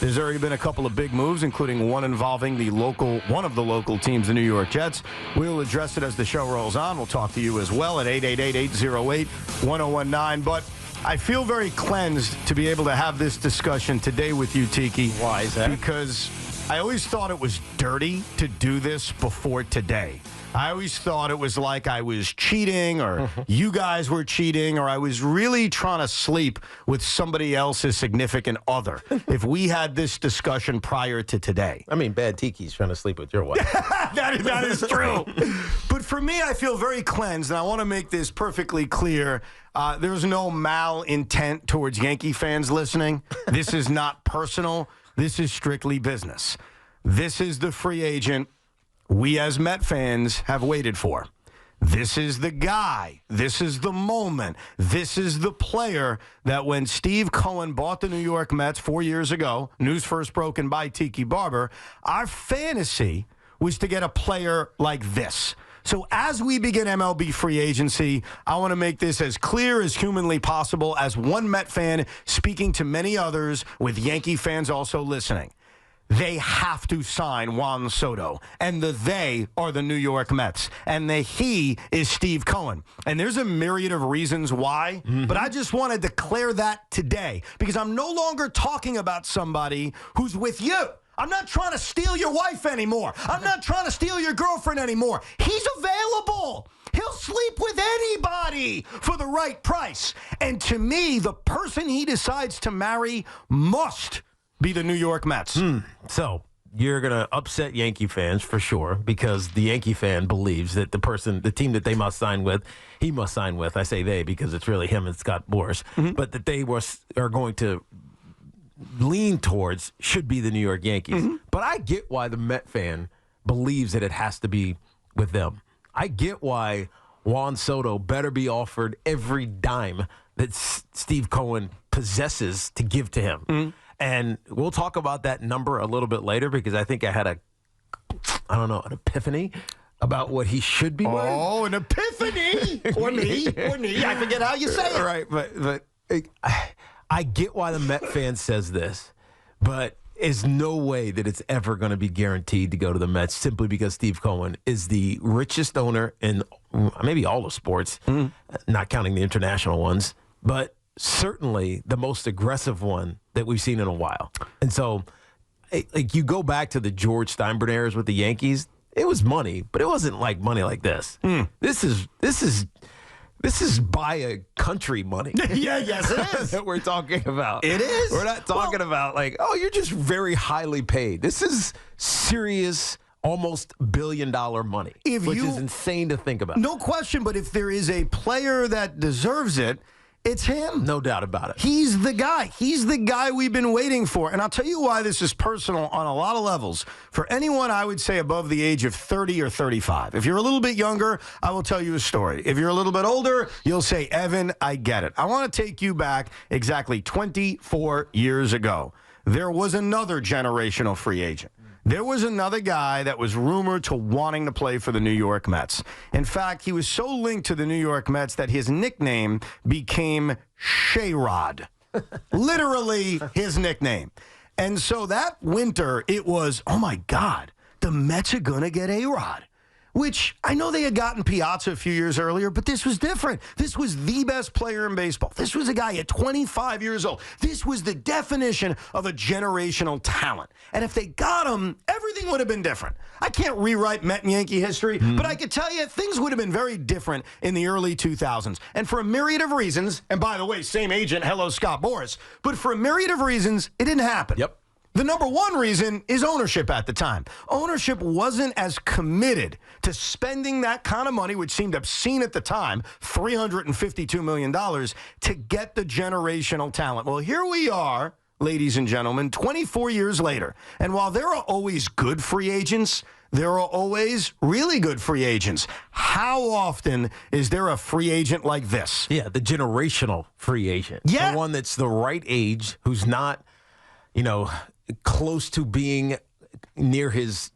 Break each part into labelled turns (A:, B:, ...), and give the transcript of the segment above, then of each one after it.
A: There's already been a couple of big moves, including one involving one of the local teams, the New York Jets. We'll address it as the show rolls on. We'll talk to you as well at 888-808-1019. But I feel very cleansed to be able to have this discussion today with you, Tiki.
B: Why is that?
A: Because I always thought it was dirty to do this before today. I always thought it was like I was cheating or you guys were cheating or I was really trying to sleep with somebody else's significant other if we had this discussion prior to today.
B: I mean, Bad Tiki's trying to sleep with your wife.
A: that is true. But for me, I feel very cleansed, and I want to make this perfectly clear. There's no malintent towards Yankee fans listening. This is not personal. This is strictly business. This is the free agent we as Met fans have waited for. This is the guy. This is the moment. This is the player that when Steve Cohen bought the New York Mets 4 years ago, news first broken by Tiki Barber, our fantasy was to get a player like this. So as we begin MLB free agency, I want to make this as clear as humanly possible as one Met fan speaking to many others with Yankee fans also listening. They have to sign Juan Soto, and the they are the New York Mets, and the he is Steve Cohen. And there's a myriad of reasons why, but I just want to declare that today because I'm no longer talking about somebody who's with you. I'm not trying to steal your wife anymore. I'm not trying to steal your girlfriend anymore. He's available. He'll sleep with anybody for the right price. And to me, the person he decides to marry must be the New York Mets.
B: So you're going to upset Yankee fans for sure because the Yankee fan believes that the team that they must sign with, he must sign with. I say they because it's really him and Scott Boras. But that they are going to lean towards should be the New York Yankees. But I get why the Met fan believes that it has to be with them. I get why Juan Soto better be offered every dime that Steve Cohen possesses to give to him. And we'll talk about that number a little bit later because I think I had an epiphany about what he should be worth.
A: Oh, an epiphany! or me. I forget how you say it.
B: Right, but I get why the Met fan says this, but there's no way that it's ever going to be guaranteed to go to the Mets simply because Steve Cohen is the richest owner in maybe all of sports, not counting the international ones, but certainly the most aggressive one that we've seen in a while. And so, like, you go back to the George Steinbrenner eras with the Yankees, it was money, but it wasn't like money like this. This is buy a country money.
A: Yes, it is.
B: That we're talking about.
A: It is.
B: We're not talking about like, oh, you're just very highly paid. This is serious, almost billion-dollar money, which is insane to think about.
A: No question, but if there is a player that deserves it, it's him.
B: No doubt about it.
A: He's the guy. He's the guy we've been waiting for. And I'll tell you why this is personal on a lot of levels. For anyone, I would say, above the age of 30 or 35. If you're a little bit younger, I will tell you a story. If you're a little bit older, you'll say, Evan, I get it. I want to take you back exactly 24 years ago. There was another generational free agent. There was another guy that was rumored to wanting to play for the New York Mets. In fact, he was so linked to the New York Mets that his nickname became Shayrod. Literally his nickname. And so that winter, it was, oh my God, the Mets are going to get A-Rod. Which I know they had gotten Piazza a few years earlier, but this was different. This was the best player in baseball. This was a guy at 25 years old. This was the definition of a generational talent. And if they got him, everything would have been different. I can't rewrite Met and Yankee history, but I can tell you things would have been very different in the early 2000s. And for a myriad of reasons, and by the way, same agent, hello, Scott Boras, but for a myriad of reasons, it didn't happen.
B: Yep.
A: The number one reason is ownership at the time. Ownership wasn't as committed to spending that kind of money, which seemed obscene at the time, $352 million, to get the generational talent. Well, here we are, ladies and gentlemen, 24 years later. And while there are always good free agents, there are always really good free agents. How often is there a free agent like this?
B: Yeah, the generational free agent.
A: Yeah.
B: The one that's the right age, who's not, close to being near his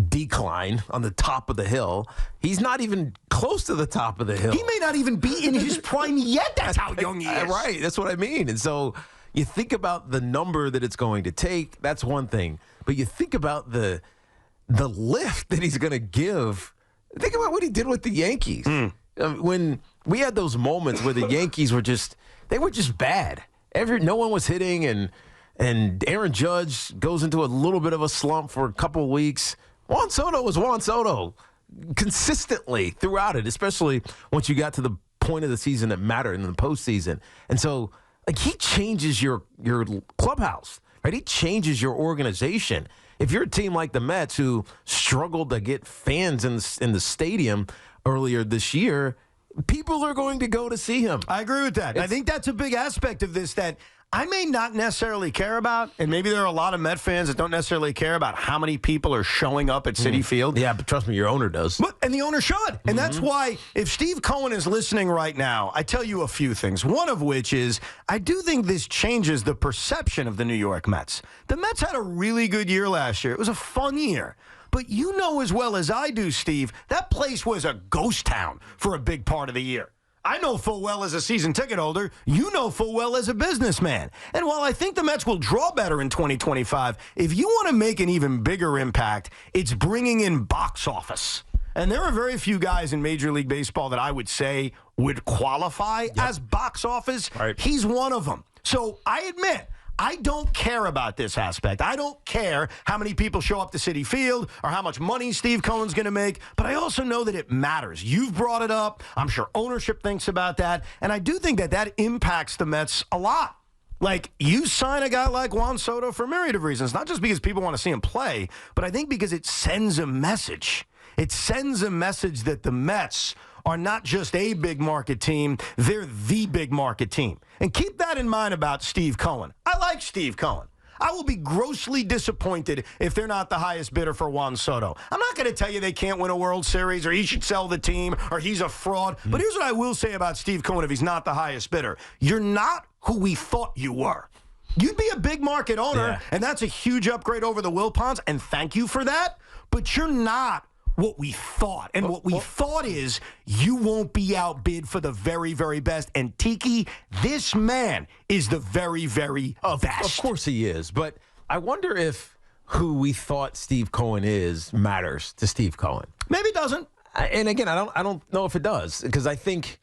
B: decline on the top of the hill. He's not even close to the top of the hill.
A: He may not even be in his prime yet. That's how young he is.
B: Right. That's what I mean. And so, you think about the number that it's going to take. That's one thing. But you think about the lift that he's going to give. Think about what he did with the Yankees. When we had those moments where the Yankees were just bad. No one was hitting, and Aaron Judge goes into a little bit of a slump for a couple of weeks. Juan Soto was Juan Soto consistently throughout it, especially once you got to the point of the season that mattered in the postseason. And so, like, he changes your clubhouse, right? He changes your organization. If you're a team like the Mets who struggled to get fans in the stadium earlier this year, people are going to go to see him.
A: I agree with that. I think that's a big aspect of this that I may not necessarily care about, and maybe there are a lot of Met fans that don't necessarily care about how many people are showing up at Citi Field.
B: Yeah, but trust me, your owner does.
A: And the owner should. And that's why if Steve Cohen is listening right now, I tell you a few things. One of which is I do think this changes the perception of the New York Mets. The Mets had a really good year last year. It was a fun year. But you know as well as I do, Steve, that place was a ghost town for a big part of the year. I know full well as a season ticket holder. You know full well as a businessman. And while I think the Mets will draw better in 2025, if you want to make an even bigger impact, it's bringing in box office. And there are very few guys in Major League Baseball that I would say would qualify as box office.
B: Right.
A: He's one of them. So I admit, I don't care about this aspect. I don't care how many people show up to Citi Field or how much money Steve Cohen's going to make, but I also know that it matters. You've brought it up. I'm sure ownership thinks about that, and I do think that impacts the Mets a lot. Like, you sign a guy like Juan Soto for a myriad of reasons, not just because people want to see him play, but I think because it sends a message. It sends a message that the Mets are not just a big market team, they're the big market team. And keep that in mind about Steve Cohen. I like Steve Cohen. I will be grossly disappointed if they're not the highest bidder for Juan Soto. I'm not going to tell you they can't win a World Series or he should sell the team or he's a fraud. But here's what I will say about Steve Cohen if he's not the highest bidder. You're not who we thought you were. You'd be a big market owner, and that's a huge upgrade over the Wilpons, and thank you for that. But you're not what we thought. And what we thought is you won't be outbid for the very, very best. And Tiki, this man is the very, very best.
B: Of course he is. But I wonder if who we thought Steve Cohen is matters to Steve Cohen.
A: Maybe it doesn't.
B: And again, I don't know if it does, because I think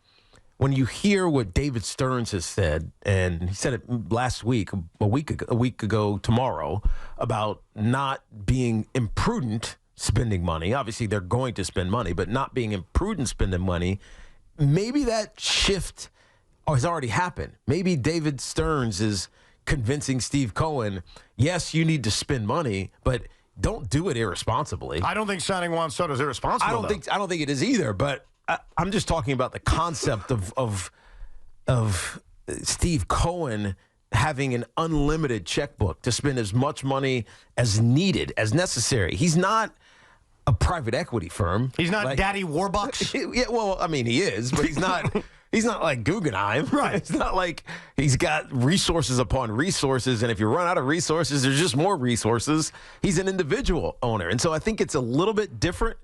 B: when you hear what David Stearns has said, and he said it last week, a week ago tomorrow, about not being imprudent spending money. Obviously, they're going to spend money, but not being imprudent spending money. Maybe that shift has already happened. Maybe David Stearns is convincing Steve Cohen, yes, you need to spend money, but don't do it irresponsibly.
A: I don't think signing Juan Soto is irresponsible.
B: I don't think it is either. But I'm just talking about the concept of Steve Cohen having an unlimited checkbook to spend as much money as needed, as necessary. He's not a private equity firm.
A: He's not Daddy Warbucks.
B: Yeah, well, I mean, he is, but he's not. He's not like Guggenheim.
A: Right.
B: It's not like he's got resources upon resources, and if you run out of resources, there's just more resources. He's an individual owner, and so I think it's a little bit different.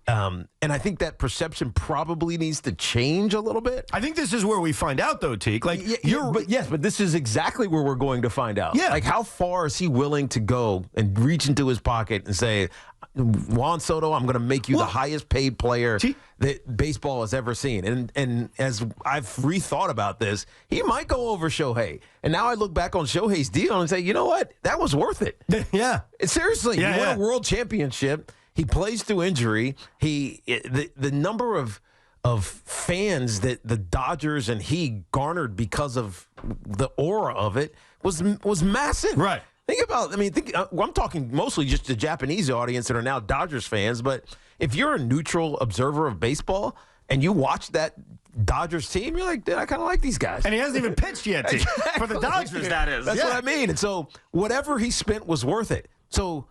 B: And I think that perception probably needs to change a little bit.
A: I think this is where we find out, though, Teak. Like,
B: but this is exactly where we're going to find out.
A: Yeah.
B: Like, how far is he willing to go and reach into his pocket and say, Juan Soto, I'm going to make you the highest paid player that baseball has ever seen. And as I've rethought about this, he might go over Shohei. And now I look back on Shohei's deal and say, you know what? That was worth it.
A: Yeah.
B: Seriously, he won a world championship. He plays through injury. The number of fans that the Dodgers and he garnered because of the aura of it was massive.
A: Right.
B: I'm talking mostly just the Japanese audience that are now Dodgers fans, but if you're a neutral observer of baseball and you watch that Dodgers team, you're like, I kind of like these guys.
A: And he hasn't even pitched yet, exactly. For the Dodgers, that is.
B: That's what I mean. And so whatever he spent was worth it. So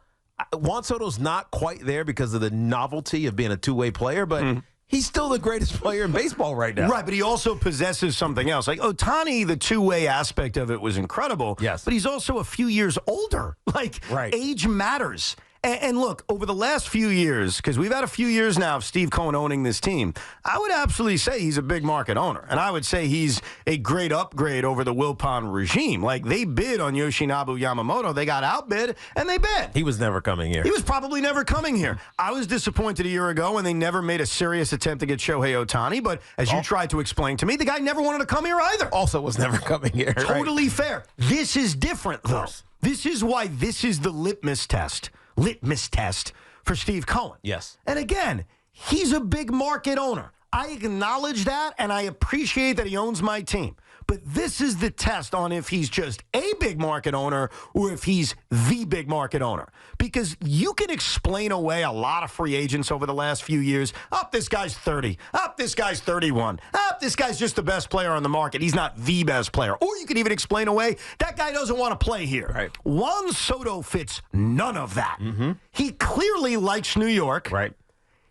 B: Juan Soto's not quite there because of the novelty of being a two-way player, but he's still the greatest player in baseball right now.
A: Right, but he also possesses something else. Like Ohtani, the two-way aspect of it was incredible.
B: Yes.
A: But he's also a few years older. Like, age matters. And look, over the last few years, because we've had a few years now of Steve Cohen owning this team, I would absolutely say he's a big market owner. And I would say he's a great upgrade over the Wilpon regime. Like, they bid on Yoshinobu Yamamoto. They got outbid, and they bid.
B: He was never coming here.
A: He was probably never coming here. I was disappointed a year ago when they never made a serious attempt to get Shohei Ohtani. But as you tried to explain to me, the guy never wanted to come here either.
B: Also was never coming here.
A: Totally fair. This is different, though. This is why this is the litmus test for Steve Cohen.
B: Yes.
A: And again, he's a big market owner. I acknowledge that, and I appreciate that he owns my team. But this is the test on if he's just a big market owner or if he's the big market owner. Because you can explain away a lot of free agents over the last few years. This guy's 30. This guy's 31. This guy's just the best player on the market. He's not the best player. Or you could even explain away that guy doesn't want to play here.
B: Right.
A: Juan Soto fits none of that.
B: Mm-hmm.
A: He clearly likes New York.
B: Right.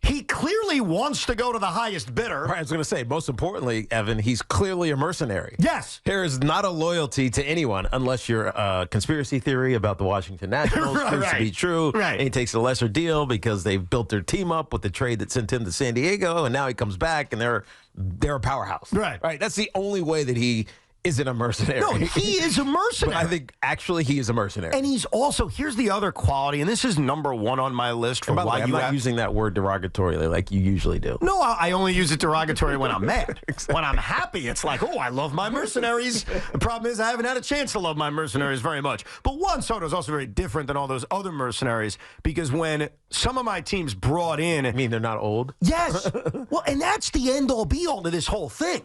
A: He clearly wants to go to the highest bidder.
B: Right, I was going to say, most importantly, Evan, he's clearly a mercenary.
A: Yes.
B: There is not a loyalty to anyone unless you're a conspiracy theory about the Washington Nationals proves to be true.
A: Right.
B: And he takes a lesser deal because they've built their team up with the trade that sent him to San Diego, and now he comes back, and they're a powerhouse.
A: Right.
B: That's the only way that he isn't a mercenary.
A: No, he is a mercenary.
B: But I think actually he is a mercenary.
A: And he's also, here's the other quality, and this is number one on my list for
B: by the
A: why
B: way, I'm not using that word derogatorily like you usually do.
A: No, I only use it derogatory when I'm mad. Exactly. When I'm happy, it's like, I love my mercenaries. The problem is I haven't had a chance to love my mercenaries very much. But Juan Soto is also very different than all those other mercenaries because when some of my teams brought in...
B: You mean they're not old?
A: Yes. Well, and that's the end-all, be-all to this whole thing.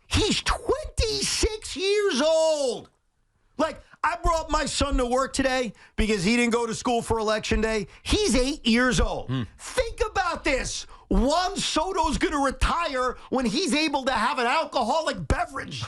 A: He's 26 years old. Like, I brought my son to work today because he didn't go to school for Election Day. He's 8 years old. Think about this. Juan Soto's going to retire when he's able to have an alcoholic beverage.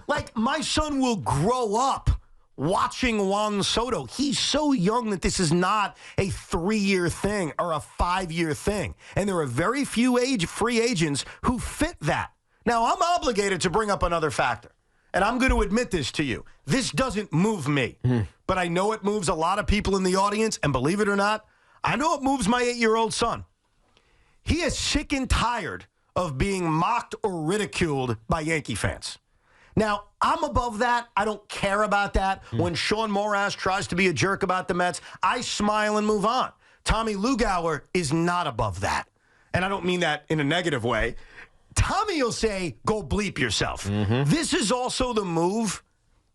A: Like, my son will grow up watching Juan Soto. He's so young that this is not a 3-year thing or a 5-year thing. And there are very few free agents who fit that. Now, I'm obligated to bring up another factor, and I'm going to admit this to you. This doesn't move me, but I know it moves a lot of people in the audience, and believe it or not, I know it moves my 8-year-old son. He is sick and tired of being mocked or ridiculed by Yankee fans. Now, I'm above that. I don't care about that. When Sean Morash tries to be a jerk about the Mets, I smile and move on. Tommy Lugauer is not above that, and I don't mean that in a negative way. Tommy will say, go bleep yourself. This is also the move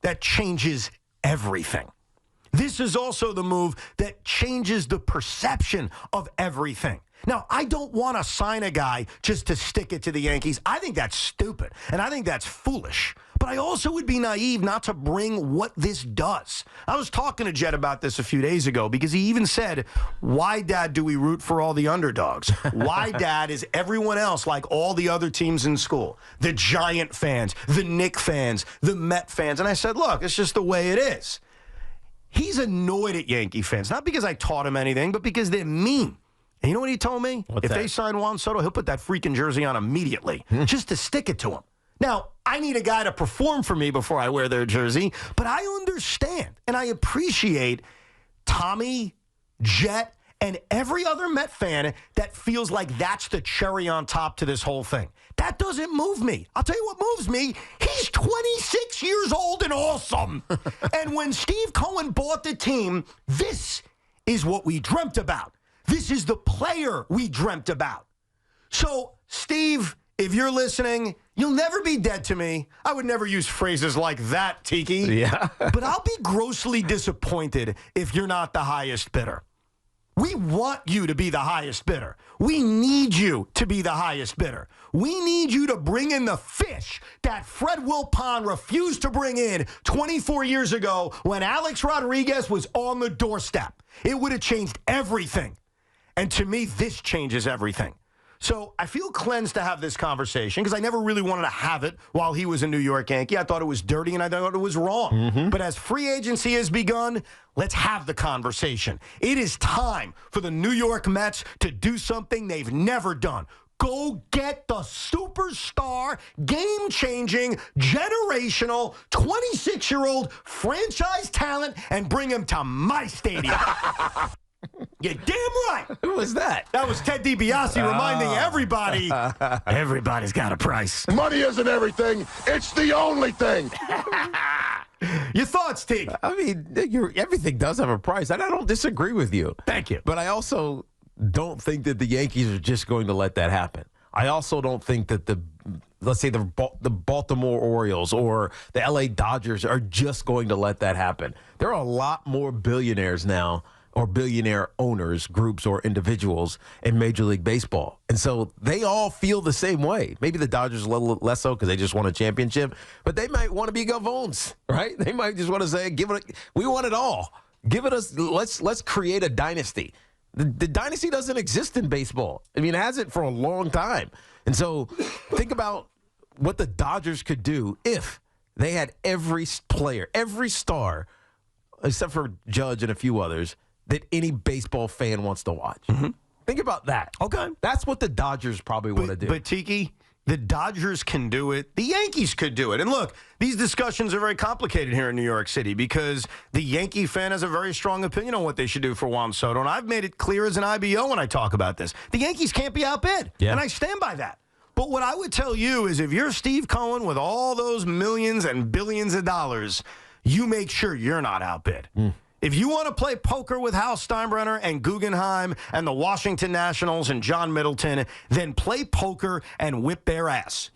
A: that changes everything. This is also the move that changes the perception of everything. Now, I don't want to sign a guy just to stick it to the Yankees. I think that's stupid, and I think that's foolish. But I also would be naive not to bring what this does. I was talking to Jed about this a few days ago because he even said, why, Dad, do we root for all the underdogs? Why, Dad, is everyone else like all the other teams in school? The Giant fans, the Knick fans, the Met fans. And I said, look, it's just the way it is. He's annoyed at Yankee fans, not because I taught him anything, but because they're mean. And you know what he told me?
B: What's
A: if
B: that?
A: they sign Juan Soto, he'll put that freaking jersey on immediately just to stick it to him. Now, I need a guy to perform for me before I wear their jersey, but I understand and I appreciate Tommy, Jet, and every other Met fan that feels like that's the cherry on top to this whole thing. That doesn't move me. I'll tell you what moves me. He's 26 years old and awesome. And when Steve Cohen bought the team, this is what we dreamt about. This is the player we dreamt about. So, Steve, if you're listening, you'll never be dead to me. I would never use phrases like that, Tiki.
B: Yeah.
A: But I'll be grossly disappointed if you're not the highest bidder. We want you to be the highest bidder. We need you to be the highest bidder. We need you to bring in the fish that Fred Wilpon refused to bring in 24 years ago when Alex Rodriguez was on the doorstep. It would have changed everything. And to me, this changes everything. So I feel cleansed to have this conversation because I never really wanted to have it while he was a New York Yankee. I thought it was dirty and I thought it was wrong. But as free agency has begun, let's have the conversation. It is time for the New York Mets to do something they've never done. Go get the superstar, game-changing, generational, 26-year-old franchise talent and bring him to my stadium. You're damn right.
B: Who was that?
A: That was Ted DiBiase reminding everybody, everybody's got a price.
C: Money isn't everything. It's the only thing.
A: Your thoughts, Tig?
B: I mean, everything does have a price. And I don't disagree with you.
A: Thank you.
B: But I also don't think that the Yankees are just going to let that happen. I also don't think that let's say the Baltimore Orioles or the LA Dodgers are just going to let that happen. There are a lot more billionaires now, or billionaire owners, groups, or individuals in Major League Baseball. And so they all feel the same way. Maybe the Dodgers a little less so because they just won a championship, but they might want to be Gavones, right? They might just want to say, we want it all. Give it us, let's create a dynasty. The dynasty doesn't exist in baseball. I mean, it hasn't for a long time. And so think about what the Dodgers could do if they had every player, every star, except for Judge and a few others, that any baseball fan wants to watch. Mm-hmm. Think about that.
A: Okay.
B: That's what the Dodgers probably want to do.
A: But, Tiki, the Dodgers can do it. The Yankees could do it. And look, these discussions are very complicated here in New York City because the Yankee fan has a very strong opinion on what they should do for Juan Soto. And I've made it clear as an IBO when I talk about this. The Yankees can't be outbid. Yeah. And I stand by that. But what I would tell you is if you're Steve Cohen with all those millions and billions of dollars, you make sure you're not outbid. If you want to play poker with Hal Steinbrenner and Guggenheim and the Washington Nationals and John Middleton, then play poker and whip their ass.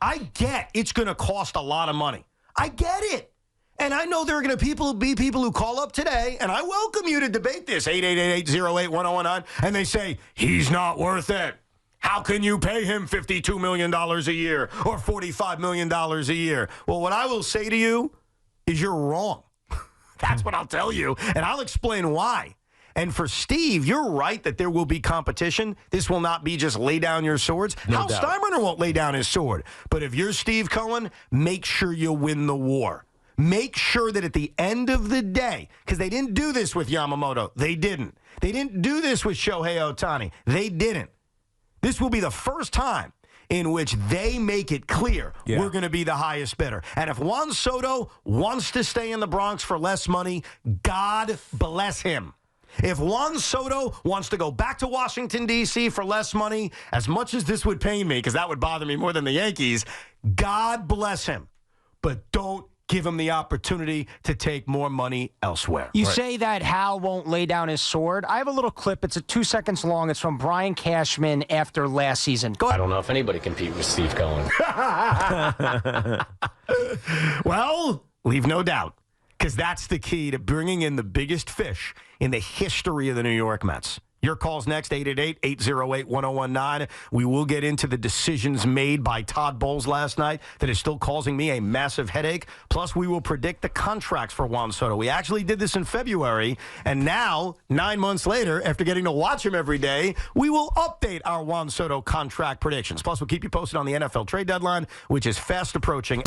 A: I get it's going to cost a lot of money. I get it. And I know there are going to be people who call up today, and I welcome you to debate this, 888-808-1019, and they say, he's not worth it. How can you pay him $52 million a year or $45 million a year? Well, what I will say to you is you're wrong. That's what I'll tell you, and I'll explain why. And for Steve, you're right that there will be competition. This will not be just lay down your swords. Hal Steinbrenner won't lay down his sword. But if you're Steve Cohen, make sure you win the war. Make sure that at the end of the day, because they didn't do this with Yamamoto. They didn't. They didn't do this with Shohei Ohtani. They didn't. This will be the first time in which they make it clear we're going to be the highest bidder. And if Juan Soto wants to stay in the Bronx for less money, God bless him. If Juan Soto wants to go back to Washington, D.C. for less money, as much as this would pain me, because that would bother me more than the Yankees, God bless him. But don't give him the opportunity to take more money elsewhere.
D: You say that Hal won't lay down his sword. I have a little clip. It's 2 seconds long. It's from Brian Cashman after last season. Go ahead.
E: I don't know if anybody can compete with Steve Cohen.
A: Well, leave no doubt, because that's the key to bringing in the biggest fish in the history of the New York Mets. Your call's next, 888-808-1019. We will get into the decisions made by Todd Bowles last night that is still causing me a massive headache. Plus, we will predict the contracts for Juan Soto. We actually did this in February, and now, 9 months later, after getting to watch him every day, we will update our Juan Soto contract predictions. Plus, we'll keep you posted on the NFL trade deadline, which is fast approaching.